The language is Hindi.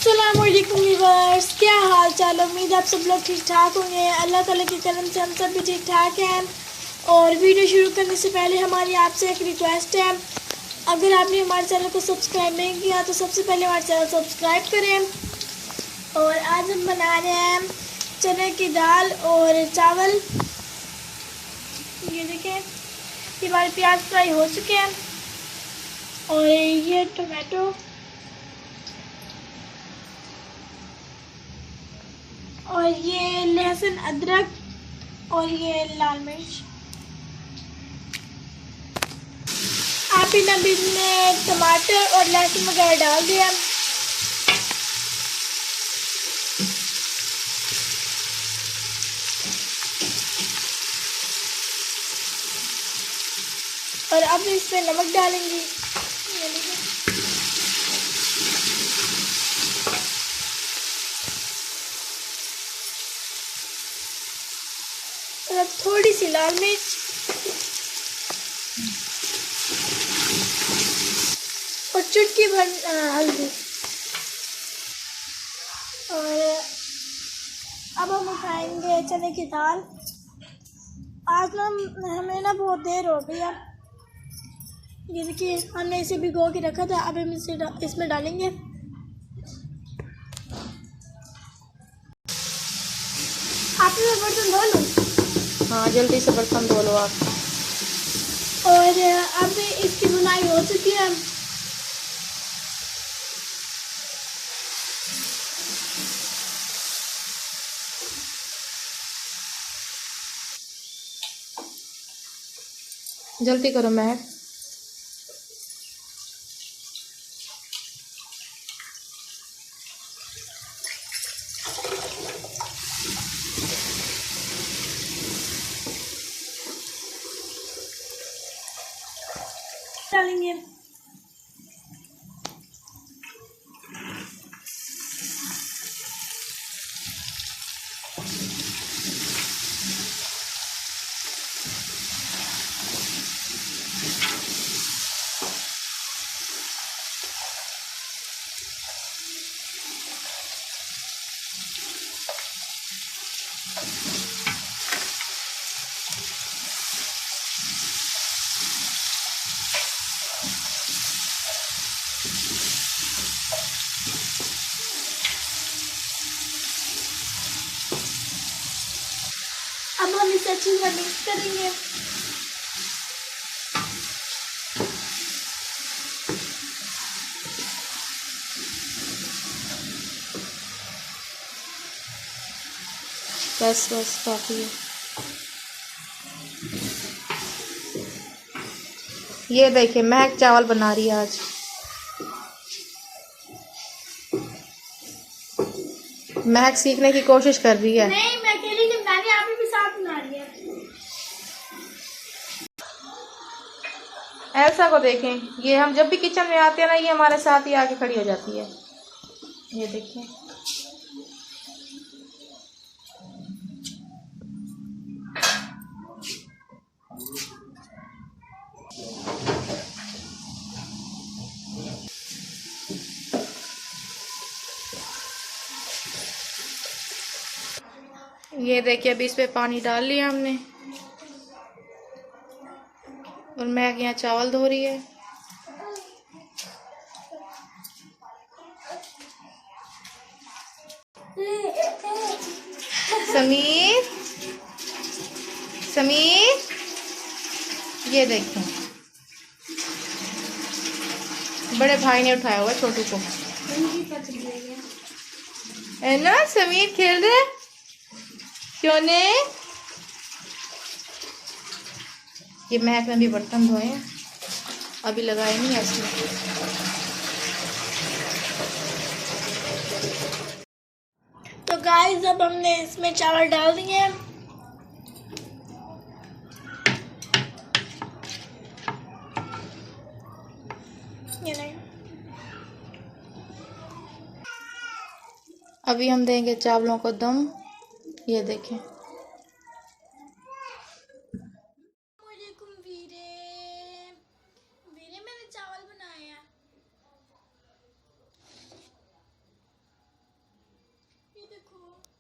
अस्सलाम वालेकुम व्यूअर्स, क्या हाल चाल। उम्मीद आप सब लोग ठीक ठाक होंगे। अल्लाह ताला के करम से हम सब भी ठीक ठाक हैं। और वीडियो शुरू करने से पहले हमारी आपसे एक रिक्वेस्ट है, अगर आपने हमारे चैनल को सब्सक्राइब नहीं किया तो सबसे पहले हमारे चैनल सब्सक्राइब करें। और आज हम बना रहे हैं चने की दाल और चावल। ये देखें, ये हमारे प्याज फ्राई हो चुके हैं। और ये टमाटो और ये लहसुन अदरक और ये लाल मिर्च। आप इन अभी में टमाटर और लहसुन वगैरह डाल दिया। और अब इसमें नमक डालेंगी। और अब थोड़ी सी लाल मिर्च और चुटकी भर हल्दी। और अब हम उठाएंगे चने की दाल। आज ना हमें ना बहुत देर हो गई है। ये देखिए, हमने इसे भिगो के रखा था। अब हम इसे इसमें डालेंगे। आप मैं बर्तन धो लूँ? हाँ, जल्दी से बर्तन धो लो आप। और अब इसकी बुनाई हो चुकी है। जल्दी करो महक। डालेंगे अब हम इसे अच्छी तरह मिक्स करेंगे। बस बस काफ़ी है। ये देखिए, महक चावल बना रही है आज। महक सीखने की कोशिश कर रही है। नहीं, मैं अकेली नहीं बना रही, आप भी साथ बना रही है। ऐसा को देखें, ये हम जब भी किचन में आते हैं ना, ये हमारे साथ ही आके खड़ी हो जाती है। ये देखिए, ये देखिए, अभी इस पे पानी डाल लिया हमने। और महक यहाँ चावल धो रही है। समीर, समीर, ये देखो, बड़े भाई ने उठाया हुआ छोटू को। है ना, समीर खेल रहे? क्यों ने? ये महक ने भी बर्तन धोए हैं, अभी लगाए नहीं ऐसे। तो गाइस, अब हमने इसमें चावल डाल दिए हैं। ये नहीं, अभी हम देंगे चावलों को दम। ये देखें, वीरे वीरे मैंने चावल बनाए हैं। देखो।